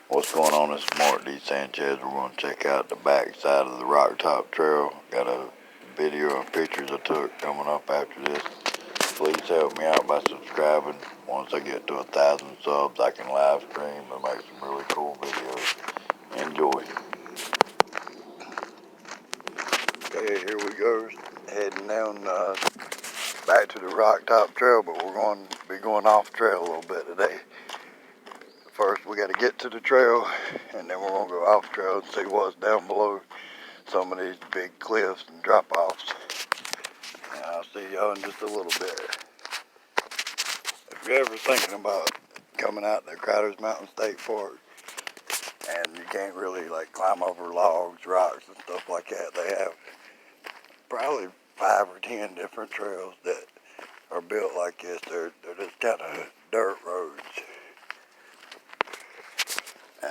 What's going on this morning, D. Sanchez? We're going to check out the back side of the Rock Top Trail. Got a video and pictures I took coming up after this. Please help me out by subscribing. Once I get to 1,000 subs, I can live stream and make some really cool videos. Enjoy. Okay, here we go. Heading down back to the Rock Top Trail, but we're going to be going off trail a little bit today. First, we got to get to the trail, and then we're going to go off trail and see what's down below some of these big cliffs and drop-offs. And I'll see y'all in just a little bit. If you're ever thinking about coming out to Crowder's Mountain State Park, and you can't really like climb over logs, rocks, and stuff like that, they have probably 5 or 10 different trails that are built like this. They're just kind of dirt roads.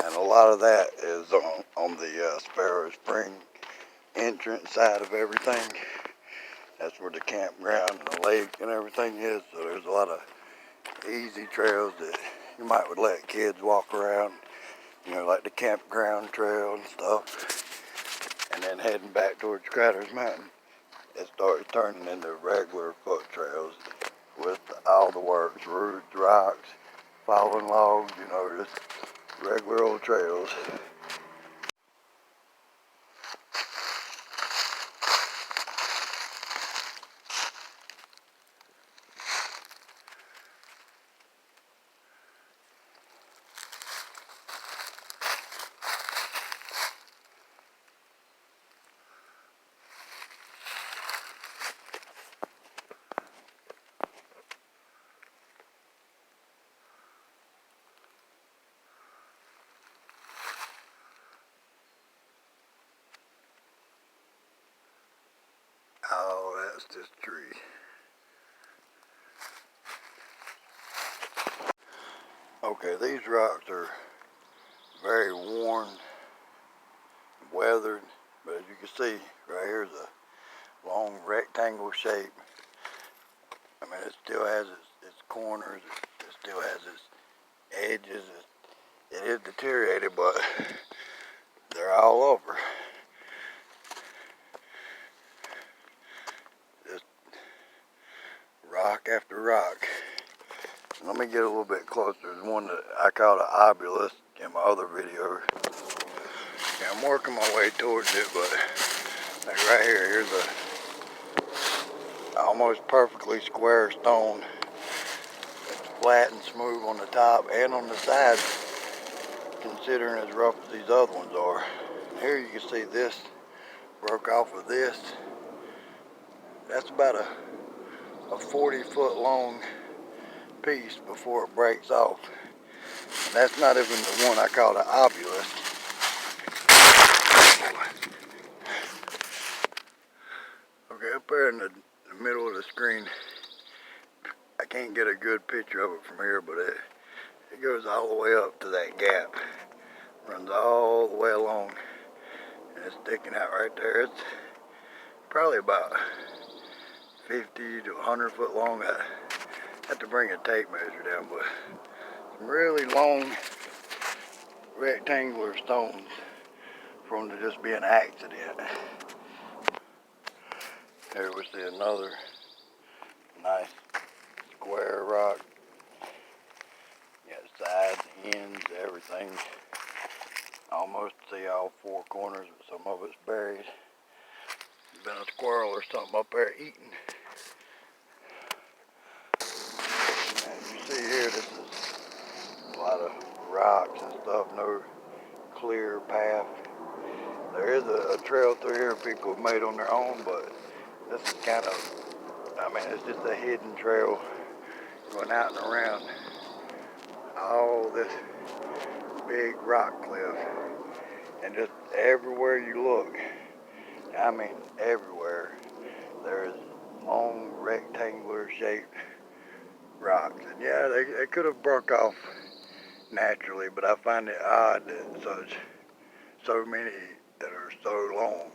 And a lot of that is on the Sparrow Spring entrance side of everything. That's where the campground and the lake and everything is. So there's a lot of easy trails that you might would let kids walk around. You know, like the campground trail and stuff. And then heading back towards Crowder's Mountain, it starts turning into regular foot trails with all the works, roots, rocks, fallen logs, you know, just regular old trails. Oh, that's this tree. Okay, these rocks are very worn, weathered, but as you can see, right here's a long rectangle shape. I mean, it still has its corners, it still has its edges. It is deteriorated, but they're all over. Just rock after rock. Let me get a little bit closer. There's one that I called an obelisk in my other video. Yeah, I'm working my way towards it, but like right here, here's a almost perfectly square stone. It's flat and smooth on the top and on the sides, considering as rough as these other ones are. Here you can see this broke off of this. That's about a 40-foot long piece before it breaks off. And that's not even the one I call the obelisk. Okay, up there in the middle of the screen, I can't get a good picture of it from here, but it goes all the way up to that gap. Runs all the way along, and it's sticking out right there. It's probably about 50 to 100 foot long. I have to bring a tape measure down, but some really long rectangular stones for them to just be an accident. Here we see another nice square rock. Got sides, ends, everything. Almost see all 4 corners, but some of it's buried. There's been a squirrel or something up there eating. As you see here, this is a lot of rocks and stuff, no clear path. There is a trail through here people have made on their own, but this is kind of, I mean, it's just a hidden trail going out and around all this big rock cliff. And just everywhere you look, I mean everywhere, there's long rectangular shaped rocks. And yeah, they could have broke off naturally, but I find it odd that so many that are so long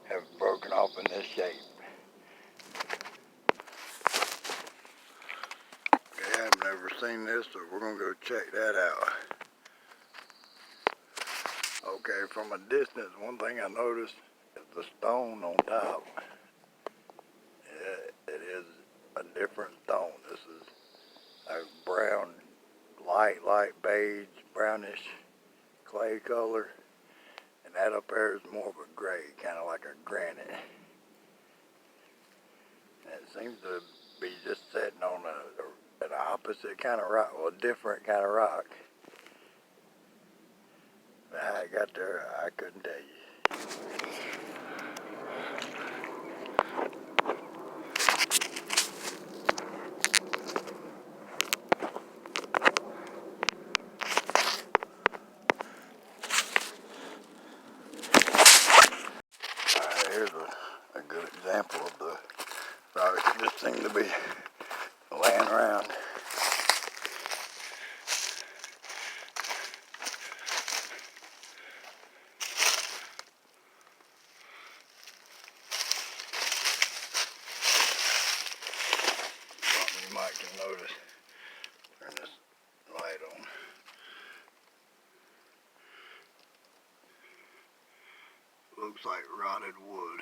have broken off in this shape. Okay, I've never seen this, so we're gonna go check that out. Okay, from a distance, one thing I noticed is the stone on top. It is a different stone. This is a brown, light beige, brownish clay color. And that up there is more of a gray, kind of like a granite. And it seems to be just sitting on an opposite kind of rock, or a different kind of rock. How I got there, I couldn't tell you. Alright, here's a good example of the rocks that just seem to be laying around. Something you might can notice. Turn this light on. Looks like rotted wood.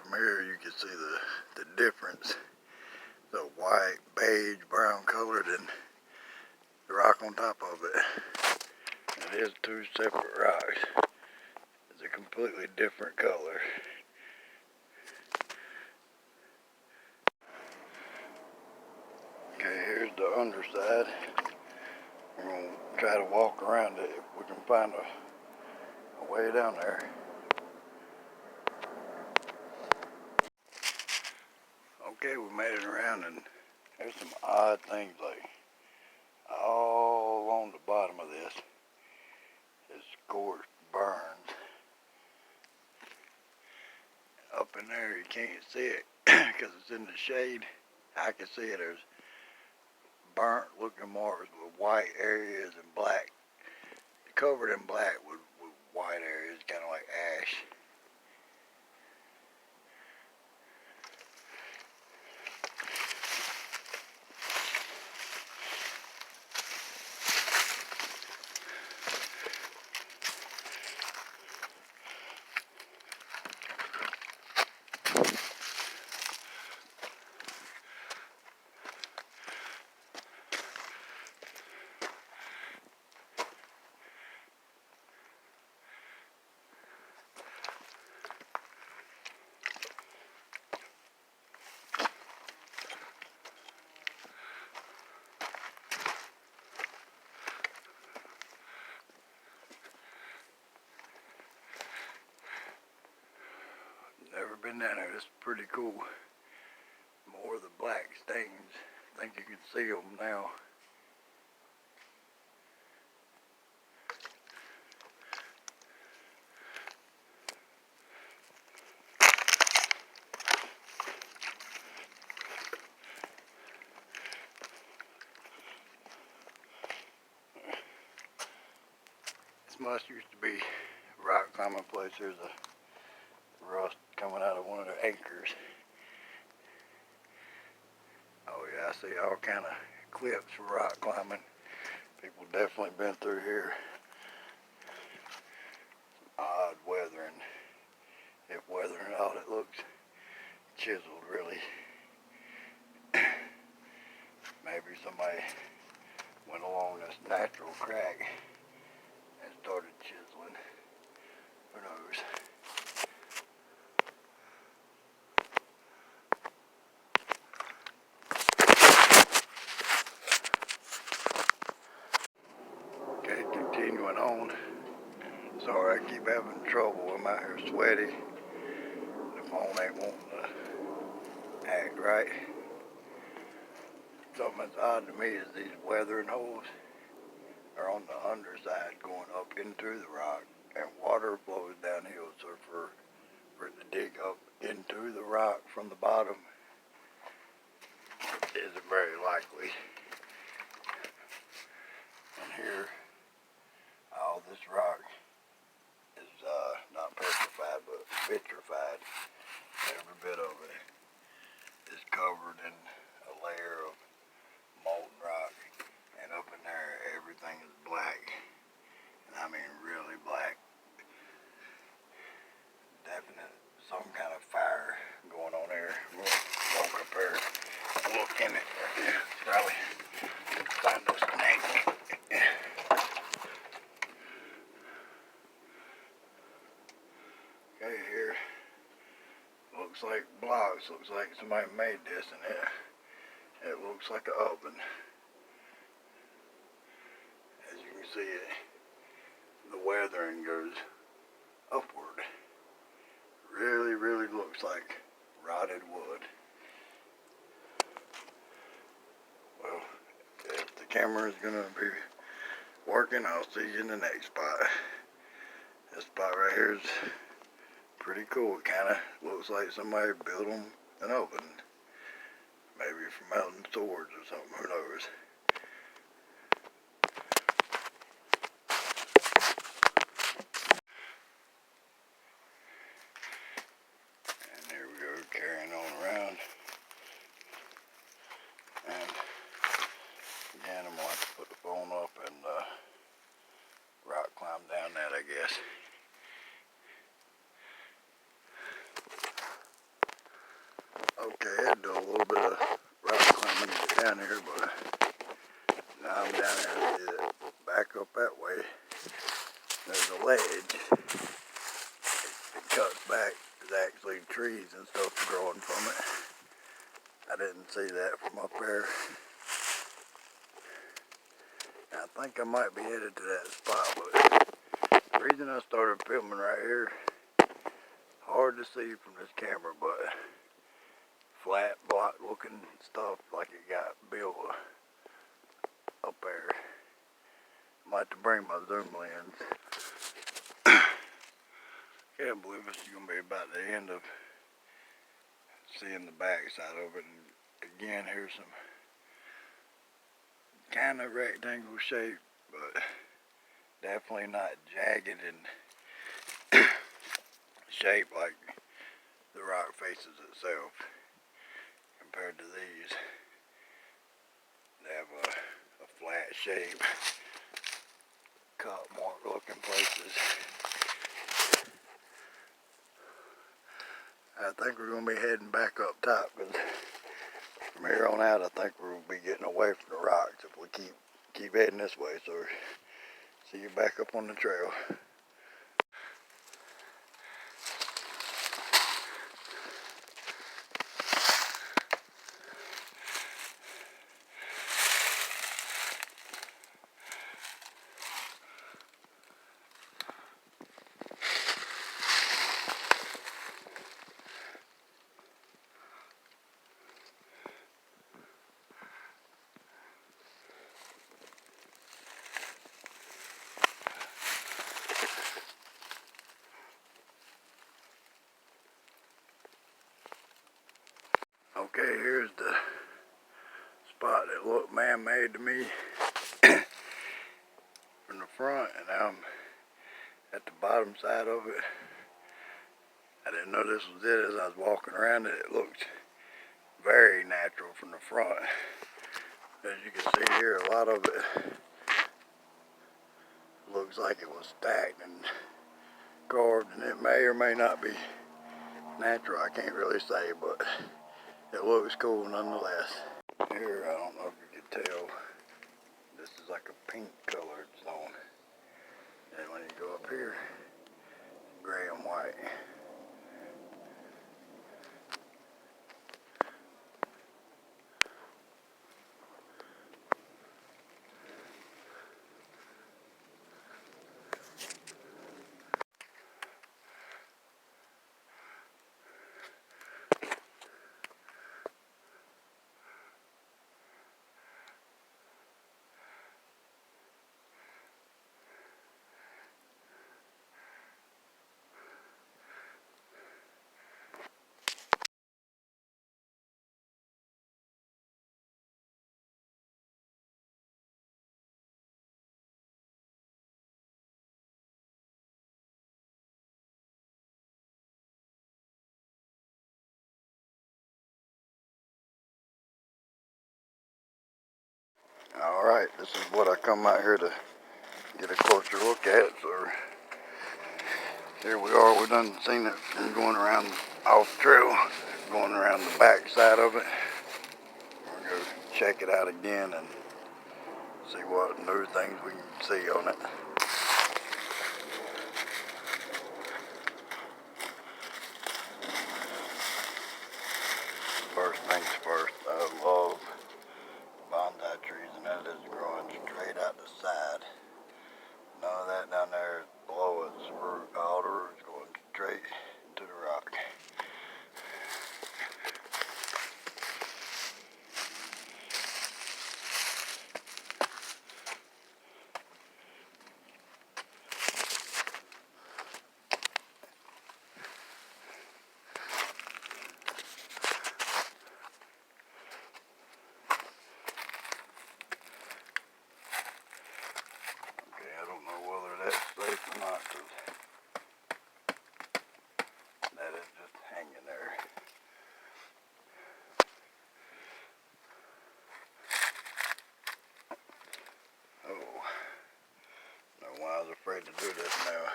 From here you can see the difference. The white, beige, brown colored and the rock on top of it. It is two separate rocks. It's a completely different color. Okay, here's the underside. We're going to try to walk around it if we can find a way down there. Okay, we made it around, and there's some odd things like all along the bottom of this is scorched burns. Up in there you can't see it because it's in the shade. I can see it. There's burnt looking marks with white areas and black, covered in black with white areas, kind of like ash. Never been down there. This is pretty cool. More of the black stains. I think you can see them now. This must used to be a rock climbing place. There's a rust coming out of one of the anchors. Oh yeah, I see all kind of cliffs for rock climbing. People definitely been through here. Some odd weathering. If weathering at all, it looks chiseled really. Maybe somebody went along this natural crack and started chiseling. Who knows? Okay, continuing on. Sorry, I keep having trouble. I'm out here sweaty. The phone ain't wanting to act right. Something that's odd to me is these weathering holes are on the underside going up into the rock, and water flows downhill. So for it to dig up looks like blocks. Looks like somebody made this, and it looks like an oven. As you can see, the weathering goes upward. Really, really looks like rotted wood. Well, if the camera is gonna be working, I'll see you in the next spot. This spot right here is pretty cool. It kind of looks like somebody built them an oven. Maybe for melting swords or something, who knows. And here we go, carrying on around. And again, I'm going to have to put the phone up and rock climb down that, I guess. Okay, I had to do a little bit of rock climbing to get down here, but now I'm down here. See that back up that way. There's a ledge. It cuts back. There's actually trees and stuff growing from it. I didn't see that from up there. I think I might be headed to that spot, but the reason I started filming right here, hard to see from this camera, but flat block looking stuff like it got built up there. Might have to bring my zoom lens. Can't believe it's gonna be about the end of seeing the back side of it. And again, here's some kind of rectangle shape, but definitely not jagged and shaped like the rock faces itself. Compared to these, they have a flat shape, cut mark looking places. I think we're going to be heading back up top, because from here on out I think we'll be getting away from the rocks if we keep heading this way. So see you back up on the trail. Okay, here's the spot that looked man-made to me from the front, and now I'm at the bottom side of it. I didn't know this was it as I was walking around it. It looked very natural from the front. As you can see here, a lot of it looks like it was stacked and carved, and it may or may not be natural. I can't really say, but it looks cool nonetheless. Here, I don't know if you can tell, this is like a pink colored stone. And when you go up here, gray and white. Alright, this is what I come out here to get a closer look at. So here we are, we done seen it from going around off trail, going around the back side of it. We're going to check it out again and see what new things we can see on it. things first. I love bonsai trees, and that is growing straight out the side. None of that down there is below its root. All the roots going straight into the rock. Okay, I don't know whether that's safe or not, 'cause that is just hanging there. Oh, no, why I was afraid to do this now.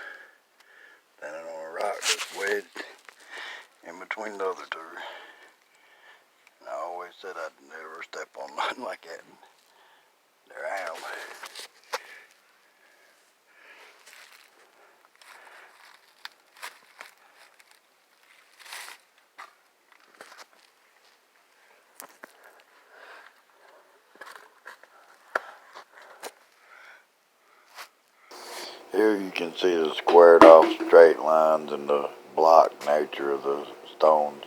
Standing on a rock that's wedged in between the other two. And I always said I'd never step on nothing like that. And there I am. Here you can see the squared off straight lines and the block nature of the stones.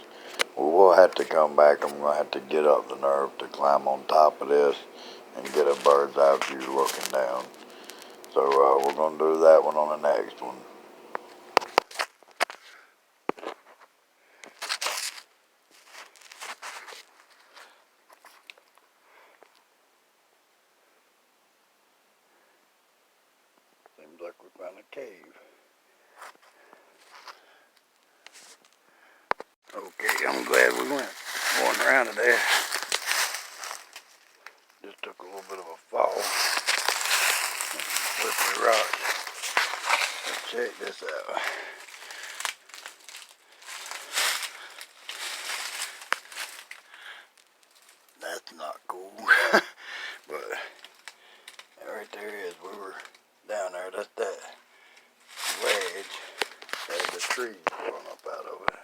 Well, we'll have to come back. I'm going to have to get up the nerve to climb on top of this and get a bird's eye view looking down. So we're going to do that one on the next one. Seems like we found a cave. Okay, I'm glad we went going around today. Just took a little bit of a fall. Slippery rock. Let's check this out. That's not cool. But right there is, we were down there. That's that wedge. There's the trees growing up out of it.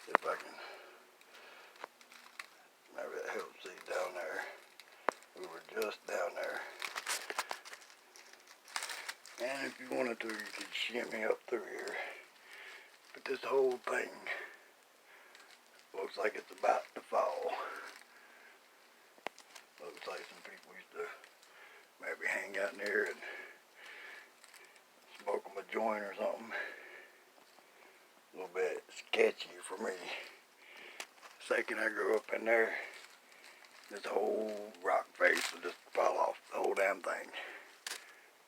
See if I can, maybe that helps see down there. We were just down there. And if you wanted to, you could shimmy up through here. But this whole thing looks like it's about to fall. Looks like some people used to maybe hang out in here and smoke them a joint or something. A little bit sketchy for me. Second I grew up in there, this whole rock face will just fall off, the whole damn thing.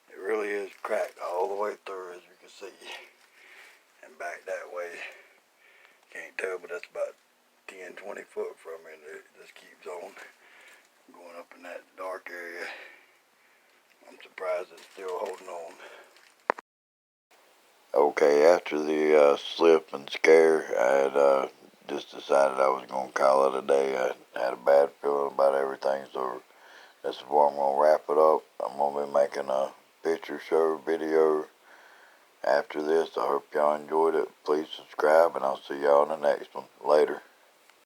It really is cracked all the way through, as you can see. And back that way, can't tell, but that's about 10, 20 foot from it. It just keeps on going up in that dark area. I'm surprised it's still holding on. Okay, after the slip and scare, I had just decided I was going to call it a day. I had a bad feeling about everything, so this is where I'm going to wrap it up. I'm going to be making a picture show video after this. I hope y'all enjoyed it. Please subscribe, and I'll see y'all in the next one. Later.